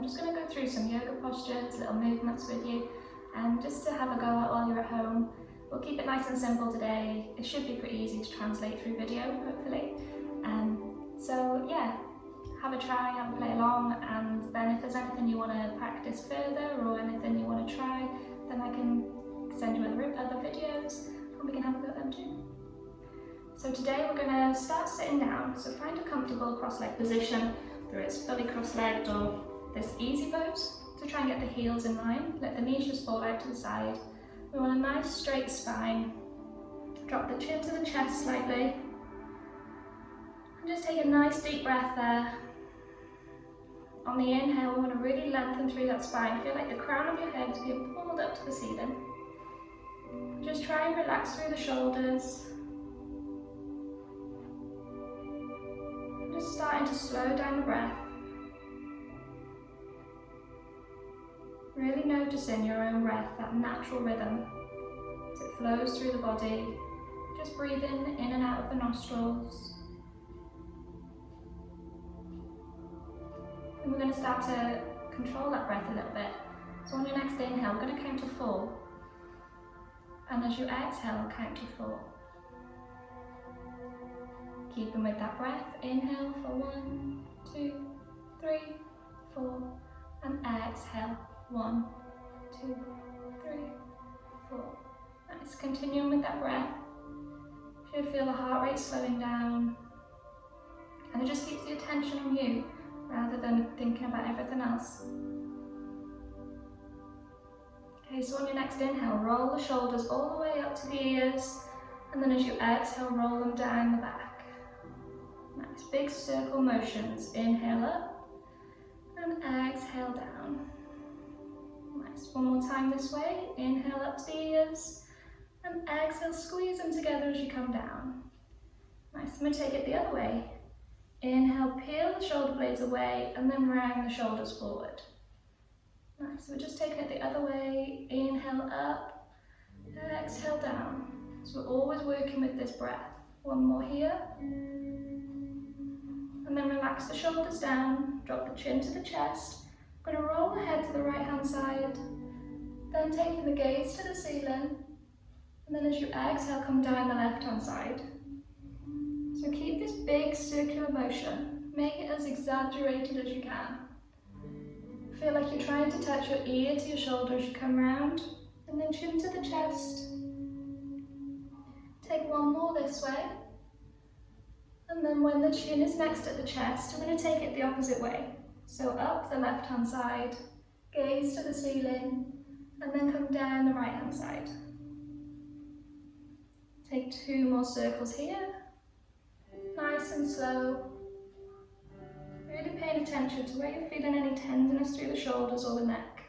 I'm just going to go through some yoga postures, little movements with you, just to have a go at while you're at home. We'll keep it nice and simple today. It should be pretty easy to translate through video, hopefully. So yeah, have a try, have a play along, and then if there's anything you want to practice further or anything you want to try, then I can send you other videos and we can have a go at them too. So today we're going to start sitting down, so find a comfortable cross-leg position, whether it's fully cross-legged or this easy pose, to try and get the heels in line. Let the knees just fall out to the side. We want a nice straight spine. Drop the chin to the chest slightly. And just take a nice deep breath there. On the inhale, we want to really lengthen through that spine. Feel like the crown of your head is being pulled up to the ceiling. Just try and relax through the shoulders. Just starting to slow down the breath. Really noticing your own breath, that natural rhythm as it flows through the body. Just breathing in and out of the nostrils. And we're going to start to control that breath a little bit. So on your next inhale, we're going to count to 4. And as you exhale, count to 4. Keeping with that breath, inhale for 1, 2, 3, 4, and exhale, 1, 2, 3, 4. Nice, continuing with that breath. You should feel the heart rate slowing down, and it just keeps the attention on you, rather than thinking about everything else. Okay, so on your next inhale, roll the shoulders all the way up to the ears, and then as you exhale, roll them down the back. Nice, big circle motions. Inhale up, and exhale down. Nice, one more time this way. Inhale up to the ears, and exhale, squeeze them together as you come down. Nice, I'm going to take it the other way. Inhale, peel the shoulder blades away, and then round the shoulders forward. Nice, so we're just taking it the other way. Inhale up, exhale down. So we're always working with this breath. One more here. And then relax the shoulders down, drop the chin to the chest. I'm going to roll the head to the right hand side, then taking the gaze to the ceiling, and then as you exhale, come down the left hand side. So keep this big circular motion, make it as exaggerated as you can. Feel like you're trying to touch your ear to your shoulder as you come round, and then chin to the chest. Take one more this way, and then when the chin is next at the chest, we're going to take it the opposite way. So up the left hand side, gaze to the ceiling, and then come down the right hand side. Take 2 more circles here, nice and slow. Really paying attention to where you're feeling any tenderness through the shoulders or the neck.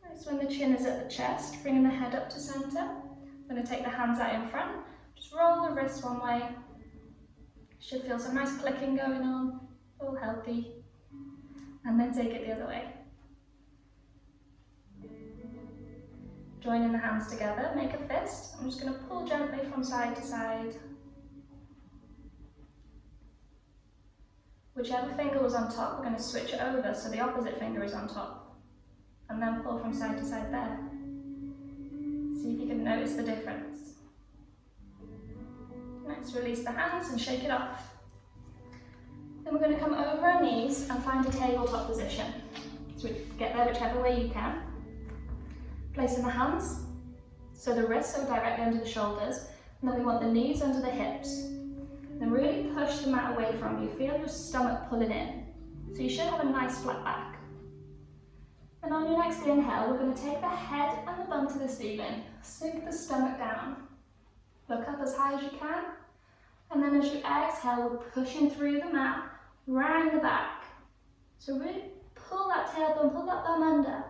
Nice, when the chin is at the chest, bringing the head up to centre. I'm going to take the hands out in front, just roll the wrists one way. Should feel some nice clicking going on, all healthy. And then take it the other way. Joining the hands together, make a fist. I'm just going to pull gently from side to side. Whichever finger was on top, we're going to switch it over so the opposite finger is on top. And then pull from side to side there. See if you can notice the difference. Next, release the hands and shake it off. Then we're going to come over our knees and find a tabletop position. So we get there whichever way you can. Placing the hands, so the wrists are directly under the shoulders, and then we want the knees under the hips. Then really push the mat away from you. Feel your stomach pulling in. So you should have a nice flat back. And on your next inhale, we're going to take the head and the bum to the ceiling. Sink the stomach down. Look up as high as you can. And then as you exhale, we're pushing through the mat, round the back. So really pull that tailbone, pull that bum under.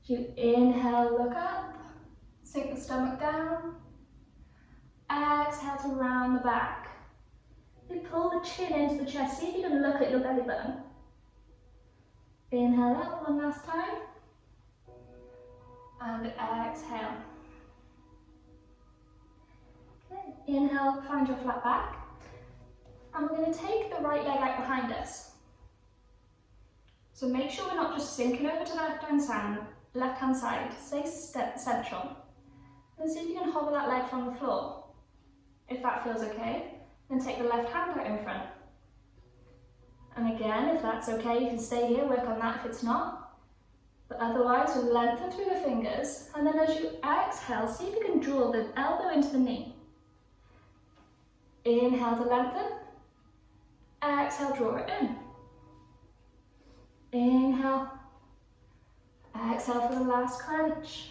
As you inhale, look up, sink the stomach down. Exhale to round the back. You pull the chin into the chest. See if you can look at your belly button. Inhale up one last time. And exhale. Okay, inhale, find your flat back. And we're going to take the right leg out behind us. So make sure we're not just sinking over to the left-hand side. Stay central. And see if you can hover that leg from the floor. If that feels okay, then take the left hand out in front. And again, if that's okay, you can stay here, work on that if it's not. But otherwise, we'll lengthen through the fingers, and then as you exhale, see if you can draw the elbow into the knee. Inhale to lengthen. Exhale, draw it in. Inhale. Exhale for the last crunch.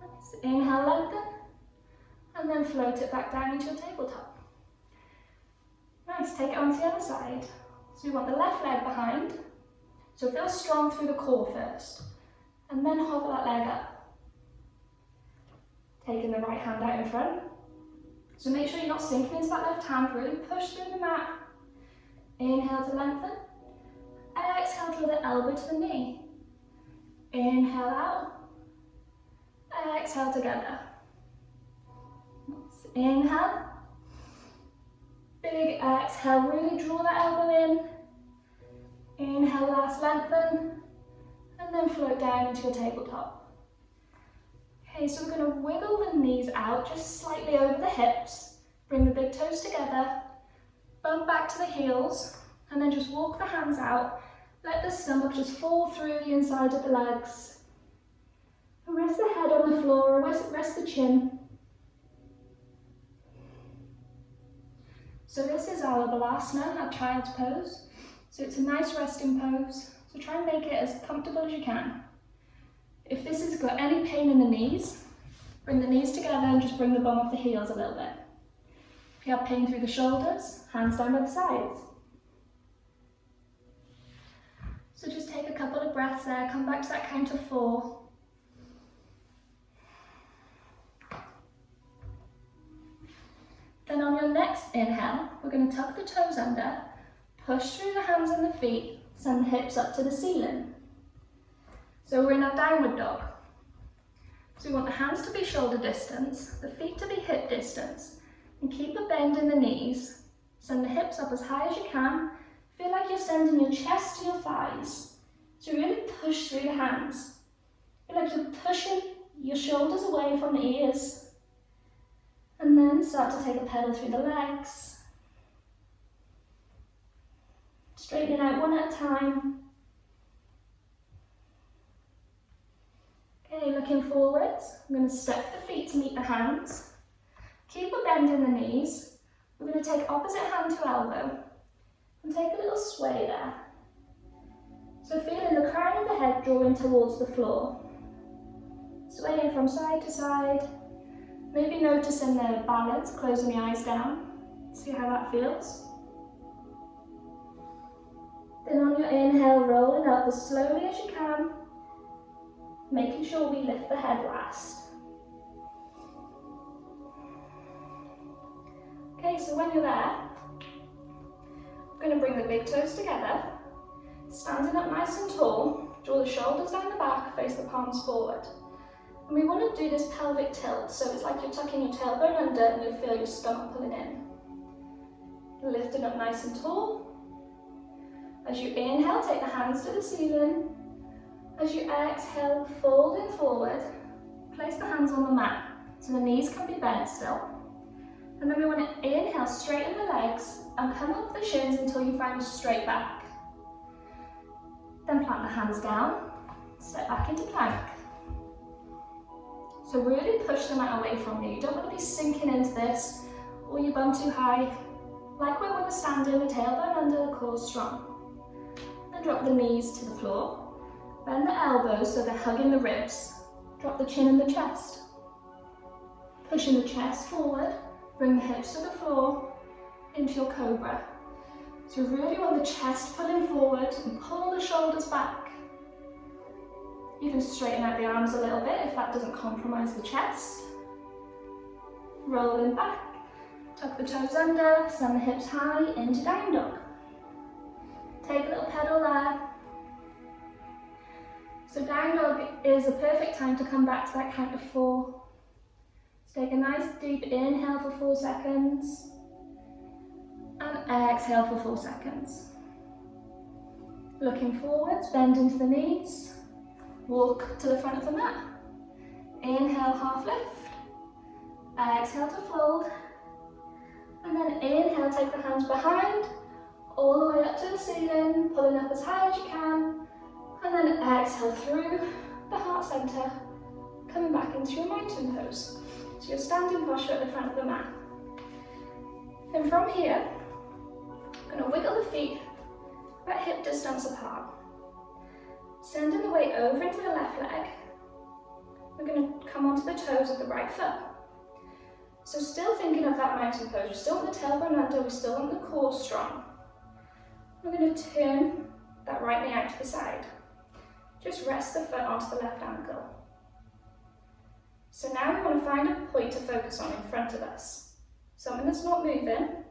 Nice. Inhale, lengthen. And then float it back down into your tabletop. Nice, take it onto the other side. So you want the left leg behind. So feel strong through the core first. And then hover that leg up. Taking the right hand out in front. So make sure you're not sinking into that left hand, really push through the mat. Inhale to lengthen. Exhale, draw the elbow to the knee. Inhale out. Exhale together. Inhale. Big exhale, really draw the elbow in. Inhale, last lengthen. And then float down into your tabletop. Okay, so we're going to wiggle the knees out just slightly over the hips. Bring the big toes together. Bump back to the heels. And then just walk the hands out. Let the stomach just fall through the inside of the legs. And rest the head on the floor, or rest the chin. So this is our balasana, our child's pose. So it's a nice resting pose. So try and make it as comfortable as you can. If this has got any pain in the knees, bring the knees together and just bring the bum off the heels a little bit. If you have pain through the shoulders, hands down by the sides. So just take a couple of breaths there, come back to that count of 4. Then on your next inhale, we're going to tuck the toes under, push through the hands and the feet, send the hips up to the ceiling. So we're in our downward dog. So we want the hands to be shoulder distance, the feet to be hip distance, and keep a bend in the knees. Send the hips up as high as you can. Feel like you're sending your chest to your thighs. So really push through the hands. Feel like you're pushing your shoulders away from the ears. And then start to take a pedal through the legs. Straightening out one at a time. Okay, looking forwards. I'm going to step the feet to meet the hands. Keep a bend in the knees. We're going to take opposite hand to elbow. And take a little sway there. So feeling the crown of the head drawing towards the floor. Swaying from side to side. Maybe noticing the balance, closing the eyes down. See how that feels. Then on your inhale, rolling up as slowly as you can. Making sure we lift the head last. Okay, so when you're there, we're going to bring the big toes together. Standing up nice and tall, draw the shoulders down the back, face the palms forward. And we want to do this pelvic tilt, so it's like you're tucking your tailbone under and you'll feel your stomach pulling in. Lifting up nice and tall. As you inhale, take the hands to the ceiling. As you exhale, folding forward, place the hands on the mat, so the knees can be bent still. And then we want to inhale, straighten the legs, and come up the shins until you find a straight back. Then plant the hands down, step back into plank. So really push the mat away from you. You don't want to be sinking into this, or your bum too high. Like when we're standing, the tailbone under, the core strong. Then drop the knees to the floor. Bend the elbows so they're hugging the ribs. Drop the chin in the chest. Pushing the chest forward, bring the hips to the floor, into your cobra. So really want the chest pulling forward and pull the shoulders back. You can straighten out the arms a little bit if that doesn't compromise the chest. Rolling back, tuck the toes under, send the hips high into down dog. Take a little pedal there. So down dog is a perfect time to come back to that count of 4. So take a nice deep inhale for 4 seconds. and exhale for 4 seconds. Looking forwards, bend into the knees, walk to the front of the mat. Inhale, half lift, exhale to fold, and then inhale, take the hands behind, all the way up to the ceiling, pulling up as high as you can, and then exhale through the heart centre, coming back into your mountain pose. So your standing posture at the front of the mat. And from here, I'm going to wiggle the feet about hip distance apart. Sending the weight over into the left leg. We're going to come onto the toes of the right foot. So still thinking of that mountain pose, we still want the tailbone under, we still want the core strong. We're going to turn that right knee out to the side. Just rest the foot onto the left ankle. So now we want to find a point to focus on in front of us. Something that's not moving. And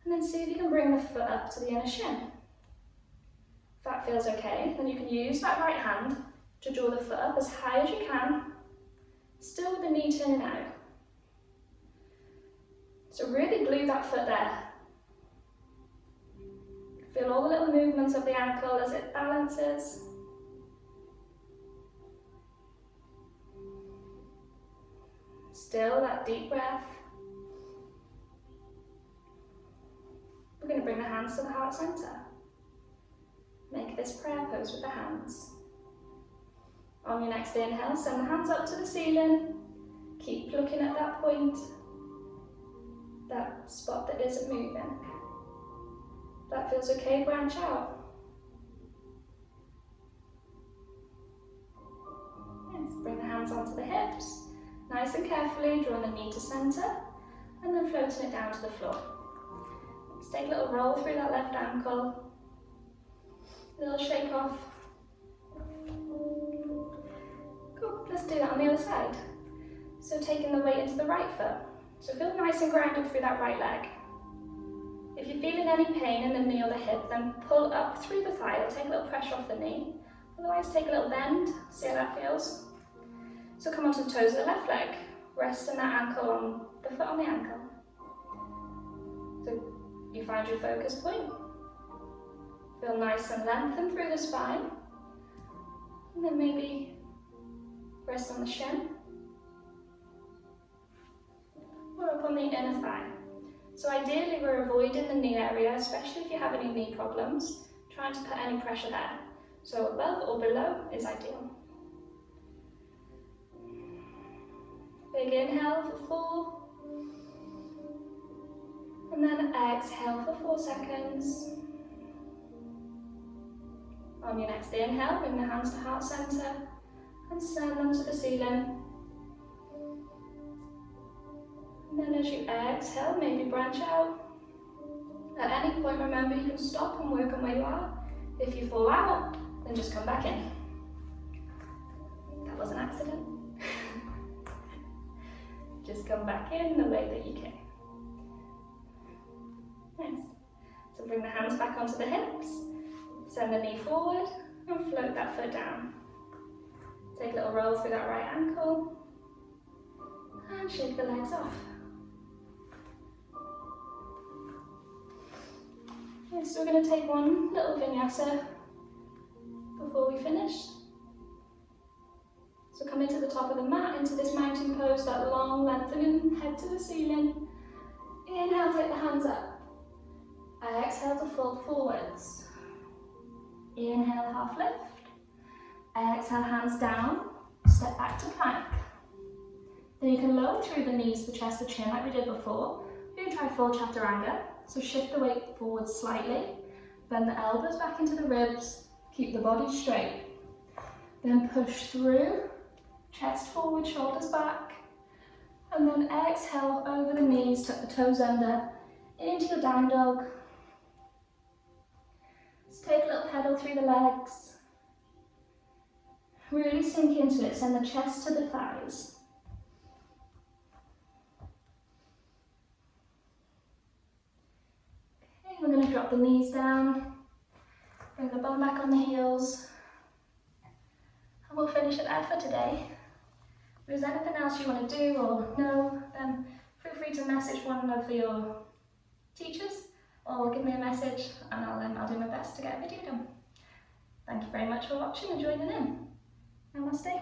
then see if you can bring the foot up to the inner shin. If that feels okay, then you can use that right hand to draw the foot up as high as you can, still with the knee turning out. So really glue that foot there. Feel all the little movements of the ankle as it balances. Still that deep breath. We're going to bring the hands to the heart centre. Make this prayer pose with the hands. On your next inhale, send the hands up to the ceiling. Keep looking at that point, that spot that isn't moving. If that feels okay, branch out. Yes, bring the hands onto the hips. Nice and carefully, drawing the knee to centre, and then floating it down to the floor. Let's take a little roll through that left ankle. A little shake off. Cool, let's do that on the other side. So taking the weight into the right foot. So feel nice and grounded through that right leg. If you're feeling any pain in the knee or the hip, then pull up through the thigh. It'll take a little pressure off the knee. Otherwise, take a little bend. See how that feels? So come onto the toes of the left leg. Resting that ankle on the foot on the ankle. So you find your focus point. Feel nice and lengthened through the spine. And then maybe rest on the shin. Or up on the inner thigh. So ideally we're avoiding the knee area, especially if you have any knee problems, trying to put any pressure there. So above or below is ideal. Big inhale for 4. And then exhale for 4 seconds. On your next inhale, bring the hands to heart centre and send them to the ceiling. And then as you exhale, maybe branch out. At any point, remember you can stop and work on where you are. If you fall out, then just come back in. That was an accident. Just come back in the way that you came. Nice. So bring the hands back onto the hips. Send the knee forward and float that foot down. Take a little roll through that right ankle and shake the legs off. Okay, so we're going to take one little vinyasa before we finish. So come into the top of the mat, into this mountain pose, that long lengthening, head to the ceiling. Inhale, take the hands up. Exhale to fold forwards. Inhale, half lift. Exhale, hands down. Step back to plank. Then you can lower through the knees, the chest, the chin like we did before. You can try full chaturanga. So shift the weight forward slightly. Bend the elbows back into the ribs. Keep the body straight. Then push through. Chest forward, shoulders back. And then exhale over the knees, tuck the toes under, into your down dog. Just take a little pedal through the legs. Really sink into it, send the chest to the thighs. Okay, we're going to drop the knees down, bring the bum back on the heels, and we'll finish it there for today. If there's anything else you want to do or know, then feel free to message one of your teachers, or give me a message and I'll do my best to get a video done. Thank you very much for watching and joining in. Namaste.